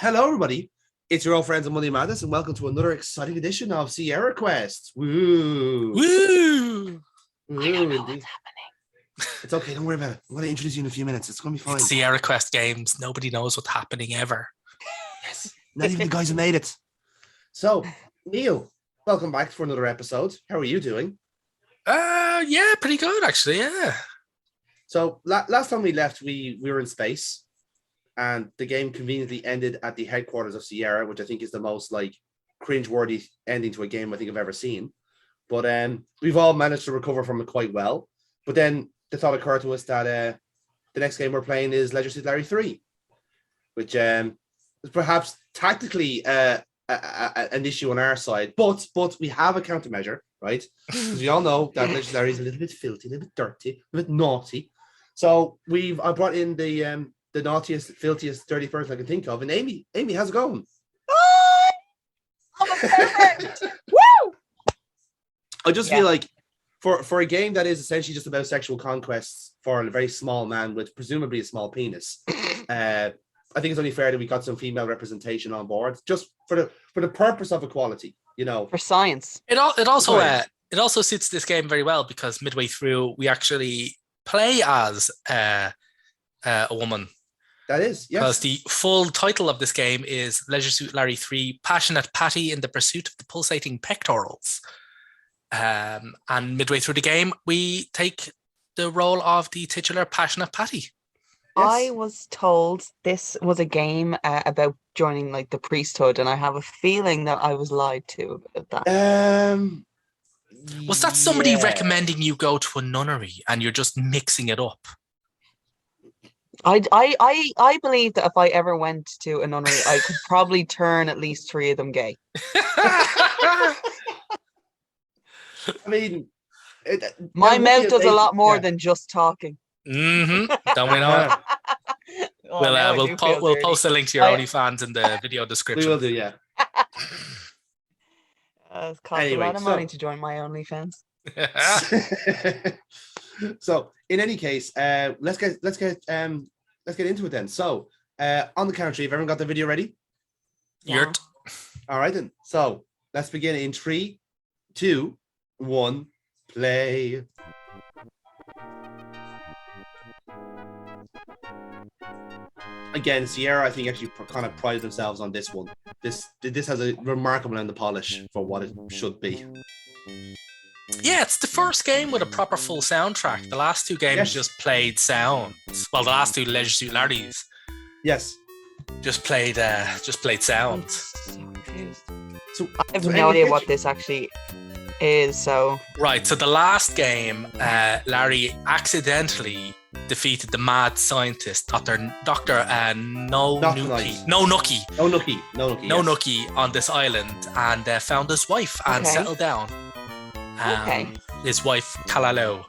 Hello, everybody. It's your old friends of Monday Madness, and welcome to another exciting edition of SierraQuest. Woo! Woo! Woo! I don't know Indeed. what's happening. It's okay. Don't worry about it. I'm going to introduce you in a few minutes. It's going to be fine. It's SierraQuest games. Nobody knows what's happening ever. Yes. Not even the guys who made it. So, Neil, welcome back for another episode. How are you doing? Yeah, pretty good actually. Yeah. So, last time we left, we were in space, and the game conveniently ended at the headquarters of Sierra, which I think is the most cringe-worthy ending to a game I think I've ever seen. But we've all managed to recover from it quite well. But then the thought occurred to us that the next game we're playing is Leisure Suit Larry 3, which is perhaps tactically an issue on our side, but we have a countermeasure, right? Because we all know that Leisure Suit Larry is a little bit filthy, a little bit dirty, a bit naughty. So I brought in the naughtiest, filthiest, dirty person I can think of, and Amy, how's it going? Oh, I'm a pervert. Woo! I just feel like for a game that is essentially just about sexual conquests for a very small man with presumably a small penis, I think it's only fair that we got some female representation on board, just for the purpose of equality, you know. For science. It also suits this game very well because midway through we actually play as a woman. That is, yes. Because the full title of this game is Leisure Suit Larry 3: Passionate Patty in the Pursuit of the Pulsating Pectorals. And midway through the game, we take the role of the titular Passionate Patty. Yes. I was told this was a game about joining the priesthood, and I have a feeling that I was lied to about that. Was that somebody recommending you go to a nunnery and you're just mixing it up? I believe that if I ever went to a nunnery, I could probably turn at least 3 of them gay. I mean, my mouth does a lot more than just talking. Mm-hmm. Don't we know it? We'll post a link to your OnlyFans in the video description. We will do, yeah. It's cost a lot of money to join my OnlyFans. So, in any case, let's get into it then. So, on the count, if everyone got the video ready? Yeah. All right then. So, let's begin in 3, 2, 1, play. Again, Sierra, I think, actually kind of prided themselves on this one. This has a remarkable amount of polish for what it should be. Yeah, it's the first game with a proper full soundtrack. The last 2 games just played sounds. Well, the last 2 Leisure Suit Larrys. Yes. Just played sounds. So I have no idea what this actually is. So right. So the last game, Larry accidentally defeated the mad scientist, Dr. Nookie on this island, and found his wife and settled down. His wife Kalalo.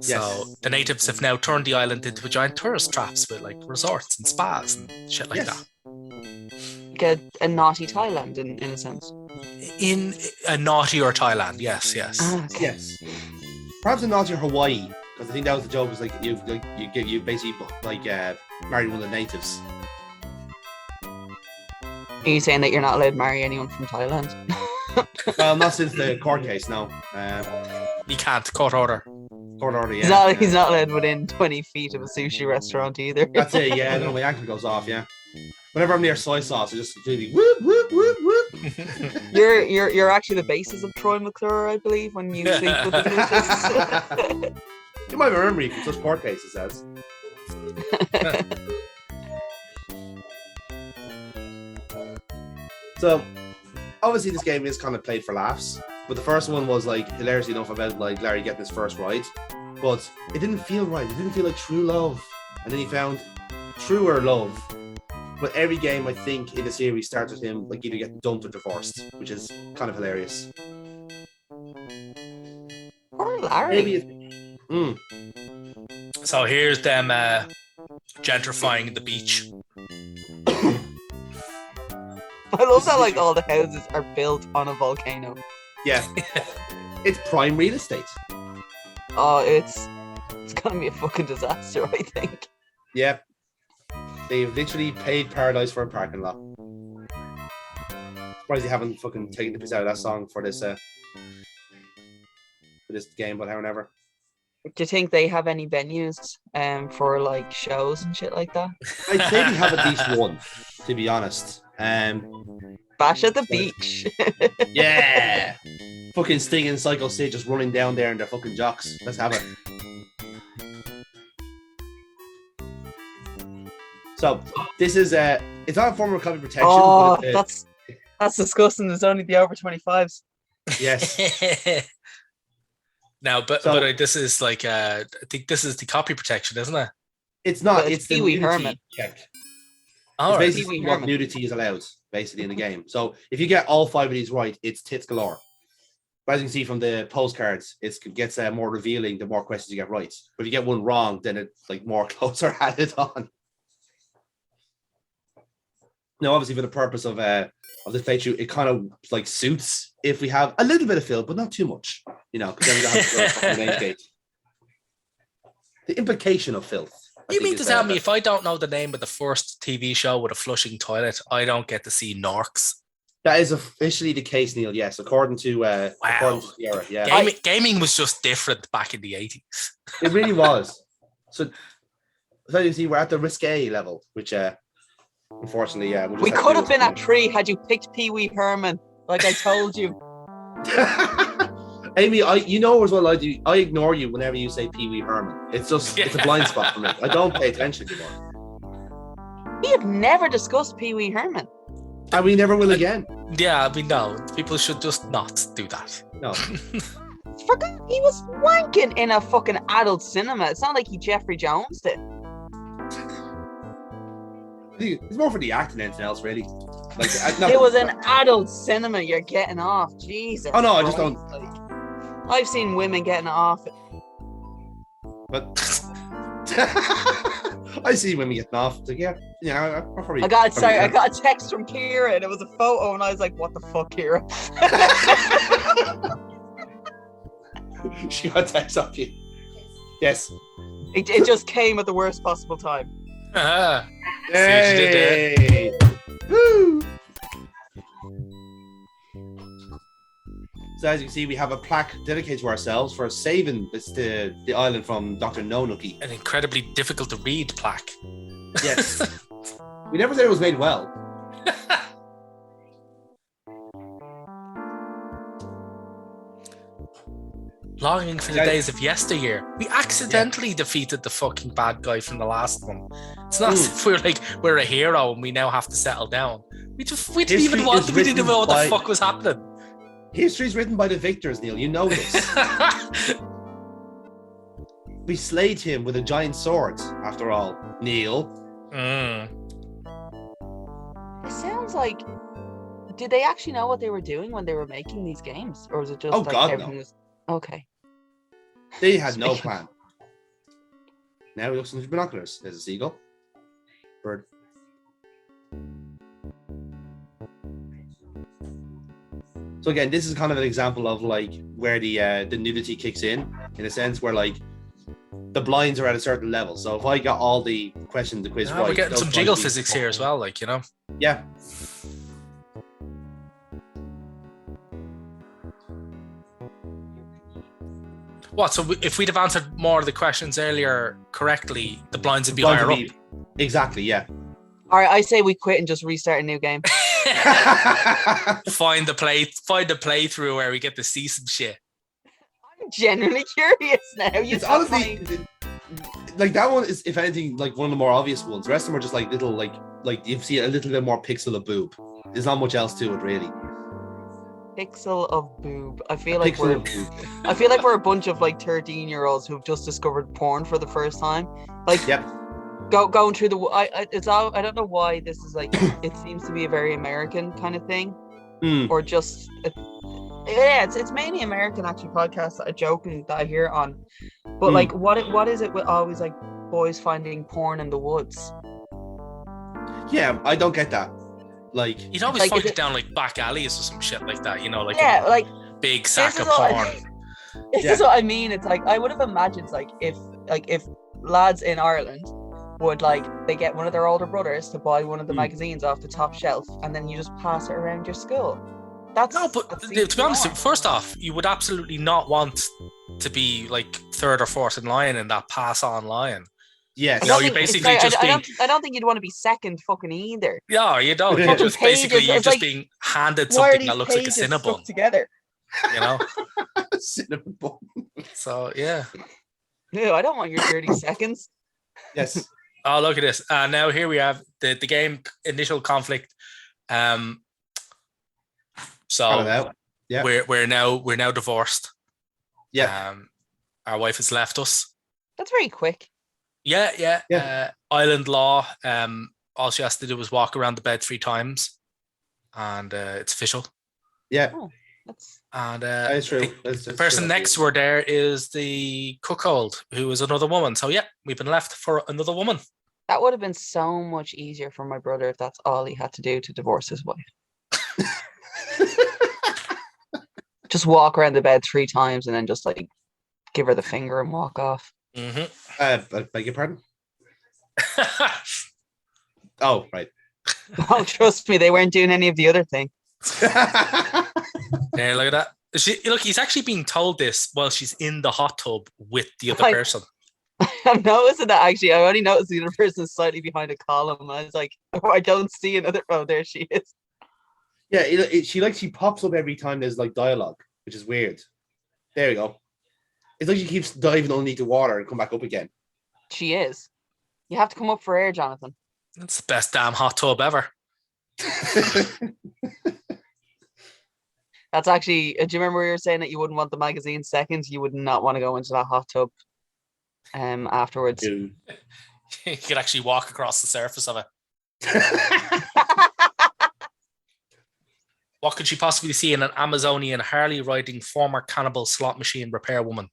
So the natives have now turned the island into a giant tourist traps with resorts and spas and shit like that. Like a naughty Thailand in a sense. In a naughtier Thailand, yes. Yes. Perhaps a naughtier Hawaii, because I think that was the joke. Was you basically married one of the natives. Are you saying that you're not allowed to marry anyone from Thailand? Well, not since the court case, no. He can't. Court order, yeah. He's not allowed within 20 feet of a sushi restaurant either. That's it, yeah. No, my action goes off, yeah. Whenever I'm near soy sauce, I just completely whoop, whoop, whoop, whoop. You're actually the basis of Troy McClure, I believe, when you sleep with the You might remember me from such court cases as. So, obviously, this game is kind of played for laughs, but the first one was hilarious enough about Larry getting his first ride, but it didn't feel right. It didn't feel like true love, and then he found truer love. But every game, I think, in the series starts with him either getting dumped or divorced, which is kind of hilarious. Poor Larry. So here's them gentrifying the beach. I love that all the houses are built on a volcano. Yeah. It's prime real estate. Oh, it's gonna be a fucking disaster, I think. Yeah. They've literally paid paradise for a parking lot. Surprised you haven't fucking taken the piss out of that song for this game, but however. Do you think they have any venues for like shows and shit like that? I'd say they have at least one, to be honest. Bash at the beach. Yeah. Fucking Sting and Psycho Sid just running down there in their fucking jocks. Let's have it. So this is it's not a form of copy protection. Oh, but that's disgusting. There's only the over 25s. Yes. Now, but this is like I think this is the copy protection, isn't it? It's not. Well, it's the Pee-wee nudity Herman. check. All It's right. basically what nudity is allowed, basically in the game. So if you get all 5 of these right, it's tits galore. But as you can see from the postcards, it gets more revealing the more questions you get right. But if you get one wrong, then it like more clothes are added on. Now, obviously, for the purpose of this playthrough, it kind of like suits if we have a little bit of filth, but not too much, because then we don't have to go from the main gate. The implication of filth. You mean to tell me if I don't know the name of the first TV show with a flushing toilet, I don't get to see Norks? That is officially the case, Neil. Yes, according to Sierra. Yeah, gaming was just different back in the 80s. It really was. So you see, we're at the risque level, which unfortunately, we could have been at 3 had you picked Pee-wee Herman, like I told you. Amy, you know as well I do. I ignore you whenever you say Pee-wee Herman. It's just it's a blind spot for me. I don't pay attention anymore. We have never discussed Pee-wee Herman. And we never will again. Yeah, I mean, no. People should just not do that. No. Forgot he was wanking in a fucking adult cinema. It's not like he Jeffrey Jones did. It's more for the acting than anything else, really. Like, it was an adult cinema. You're getting off, Jesus. Oh no, I just don't. I've seen women getting off. But I see women getting off. It's like, I probably. I got a text from Kira, and it was a photo, and I was like, "What the fuck, Kira?" She got a text off you. Yes. It just came at the worst possible time. Hey! Woo! So as you can see, we have a plaque dedicated to ourselves for saving the island from Dr. No Nookie. An incredibly difficult to read plaque. Yes. We never said it was made well. Longing for the days of yesteryear. We accidentally defeated the fucking bad guy from the last one. It's not as if we're a hero and we now have to settle down. We didn't even know what the fuck was happening. History's written by the victors, Neil. You know this. We slayed him with a giant sword, after all, Neil. It sounds like... Did they actually know what they were doing when they were making these games? Or was it just everything was... Okay. They had no plan. Now he looks into binoculars. There's a seagull. Bird. So again, this is kind of an example of like where the nudity kicks in a sense where like the blinds are at a certain level. So if I got all the questions, the quiz right, we're getting some jiggle physics here as well, like, Yeah. What? So if we'd have answered more of the questions earlier correctly, the blinds would be higher up. Exactly. Yeah. All right, I say we quit and just restart a new game. Find the playthrough where we get to see some shit. I'm genuinely curious now. It's honestly like that one is, if anything, like one of the more obvious ones. The rest of them are just like little, like you see a little bit more pixel of boob. There's not much else to it, really. Pixel of boob. I feel like we're a bunch of like 13-year-olds who've just discovered porn for the first time. Like, yep. Going through the. I don't know why this is like. It seems to be a very American kind of thing, or just. It's mainly American actually podcasts that are joking that I hear on, but like what is it with always like boys finding porn in the woods? Yeah, I don't get that. Like you'd always find it down like back alleys or some shit like that, like like big sack of porn. This is what I mean. It's like I would have imagined like if lads in Ireland would like they get one of their older brothers to buy one of the Mm. magazines off the top shelf, and then you just pass it around your school. That's No, but that to seems be honest, normal. first off, you would absolutely not want to be like third or fourth in line in that pass on line. Yes. I You know, don't you're think- basically sorry, just being. I don't think you'd want to be second fucking either. Yeah, you don't. You're Fucking just basically pages, you're it's just like, being handed Why are something these that looks like a pages Cinnabon. stuck together? You know. Cinnamon bun. So yeah. No, I don't want your 30 seconds. Yes. Oh, look at this. Now here we have the game initial conflict. So Yeah. we're now divorced. Yeah. Our wife has left us. That's very quick. Yeah. Island law. All she has to do is walk around the bed 3 times, and it's official. Yeah. Oh, that's And That's true. the person next to her there is the cuckold, who is another woman. So yeah, we've been left for another woman. that would have been so much easier for my brother if that's all he had to do to divorce his wife. Just walk around the bed 3 times and then just like give her the finger and walk off. Mm-hmm. Beg your pardon? Oh, right. Oh, trust me, they weren't doing any of the other thing. Yeah, look at that. Look, he's actually being told this while she's in the hot tub with the other Like- person. I'm noticing that actually. I only noticed the other person is slightly behind a column. And I was like, oh, I don't see another. Oh, there she is. Yeah, she pops up every time there's like dialogue, which is weird. There we go. It's like she keeps diving underneath the water and come back up again. She is. You have to come up for air, Jonathan. That's the best damn hot tub ever. That's actually. Do you remember we were saying that you wouldn't want the magazine seconds? You would not want to go into that hot tub. Afterwards. Dude. You could actually walk across the surface of it. What could she possibly see in an Amazonian Harley riding former cannibal slot machine repair woman?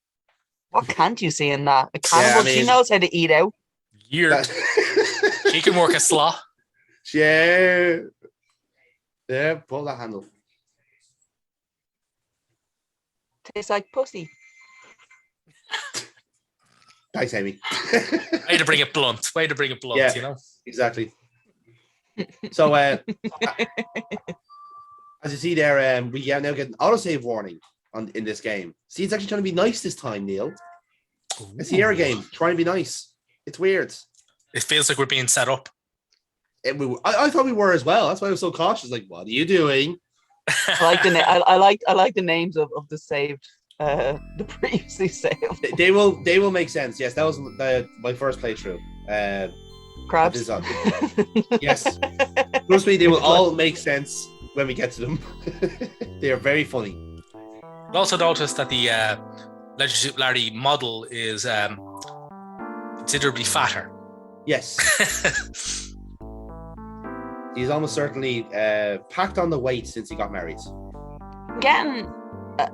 What can't you see in that? A cannibal. She knows how to eat out. She can work a slot. Yeah. Yeah, pull that handle. Tastes like pussy. Thanks, Amy. Way to bring it blunt. Yeah. You know? Exactly. So, as you see there, we now get an autosave warning in this game. See, it's actually trying to be nice this time, Neil. It's the Sierra game. Trying to be nice. It's weird. It feels like we're being set up. I thought we were as well. That's why I was so cautious. Like, what are you doing? I like the names of the saved. The previously saved. They will make sense. Yes, that was my first playthrough. Crabs. Yes. Trust me, they will all make sense when we get to them. They are very funny. You'll also notice that the Leisure Suit Larry model is considerably fatter. Yes. He's almost certainly packed on the weight since he got married. I'm getting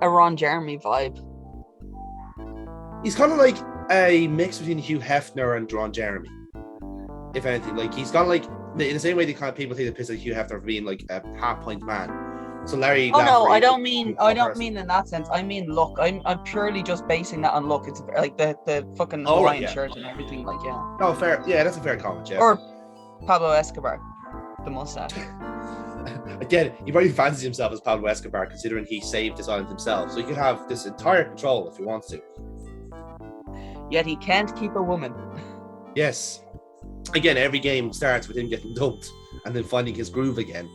a Ron Jeremy vibe. He's kind of like a mix between Hugh Hefner and Ron Jeremy. If anything, like he's got like in the same way the kind of people take the piss at Hugh Hefner for being like a half-point man. So Larry. Oh no, Laffer, I don't mean in that sense. I mean look. I'm purely just basing that on look. It's like the fucking Hawaiian shirt and everything. Like Oh, fair. Yeah, that's a fair comment. Yeah. Or Pablo Escobar, the mustache. Again, he probably fancies himself as Pablo Escobar, considering he saved this island himself. So he could have this entire control if he wants to. Yet he can't keep a woman. Yes. Again, every game starts with him getting dumped and then finding his groove again.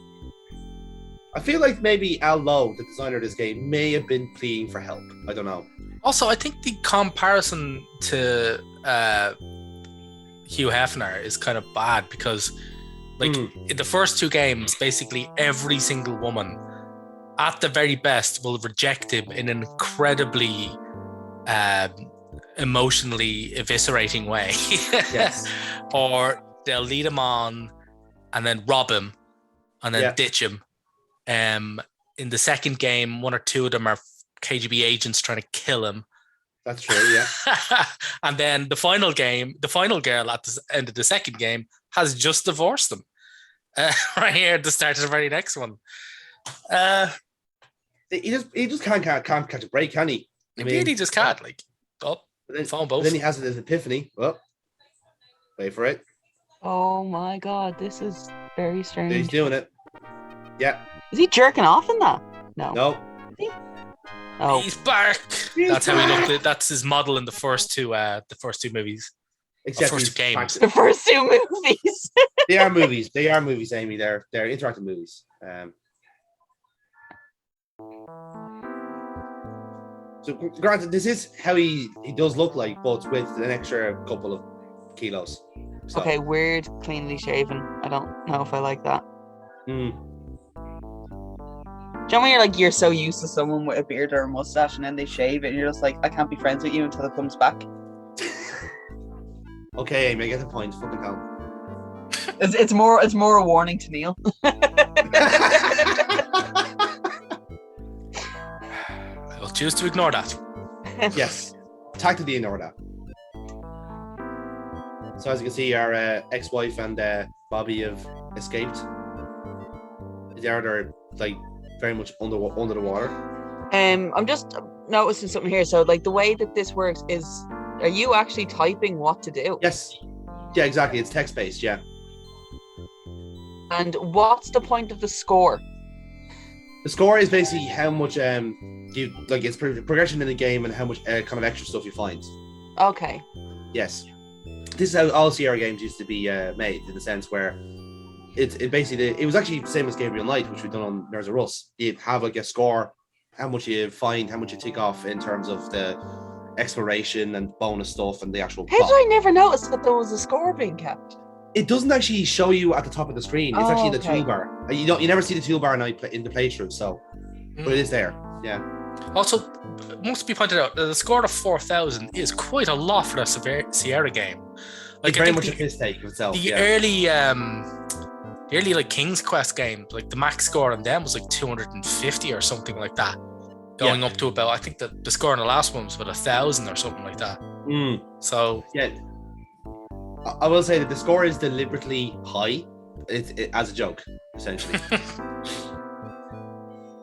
I feel like maybe Al Lowe, the designer of this game, may have been pleading for help. I don't know. Also, I think the comparison to Hugh Hefner is kind of bad because, like, in the first 2 games, basically every single woman, at the very best, will reject him in an incredibly emotionally eviscerating way. Yes. Or they'll lead him on and then rob him and then ditch him. In the second game, 1 or 2 of them are KGB agents trying to kill him. That's true, yeah. And then the final girl at the end of the second game has just divorced them. Right here at the start of the very next one. He just can't catch a break, can he? He just can't. Like, phone both. Then he has this epiphany. Well, Wait for it. Oh my god, this is very strange. He's doing it. Yeah. Is he jerking off in that? No. No. Oh. He's back. That's how he looked. That's his model in the first two movies. Except first two games. The first two movies. They are movies. They are movies, Amy. They're interactive movies. So granted, this is how he does look like, but with an extra couple of kilos. So. Okay, weird, cleanly shaven. I don't know if I like that. Do you know when you're so used to someone with a beard or a mustache and then they shave it and you're just like, I can't be friends with you until it comes back? Okay, Amy, I get the point. Fucking hell. It's more a warning to Neil. I'll choose to ignore that. Yes, tactically ignore that. So as you can see, our ex-wife and Bobby have escaped. They're like very much under the water. I'm just noticing something here. So like the way that this works is, are you actually typing what to do? Yes. Yeah, exactly. It's text-based. Yeah. And what's the point of the score? The score is basically how much you like. It's progression in the game and how much kind of extra stuff you find. Okay. Yes. This is how all Sierra games used to be made, in the sense where it basically, it was actually the same as Gabriel Knight, which we've done on Nerds of Rust. You'd have like a score, how much you find, how much you tick off in terms of the exploration and bonus stuff and the actual plot. How did I never notice that there was a score being kept? It doesn't actually show you at the top of the screen. It's actually in the toolbar. You never see the toolbar in the playthrough, so but it is there. Yeah. Also, it must be pointed out that the score of 4,000 is quite a lot for a Sierra game. Like, it's very much a piss take of itself. The early like King's Quest games, like the max score on them was like 250 or something like that, going up to about, I think the score on the last one was about 1,000 or something like that. So yeah, I will say that the score is deliberately high. It as a joke, essentially.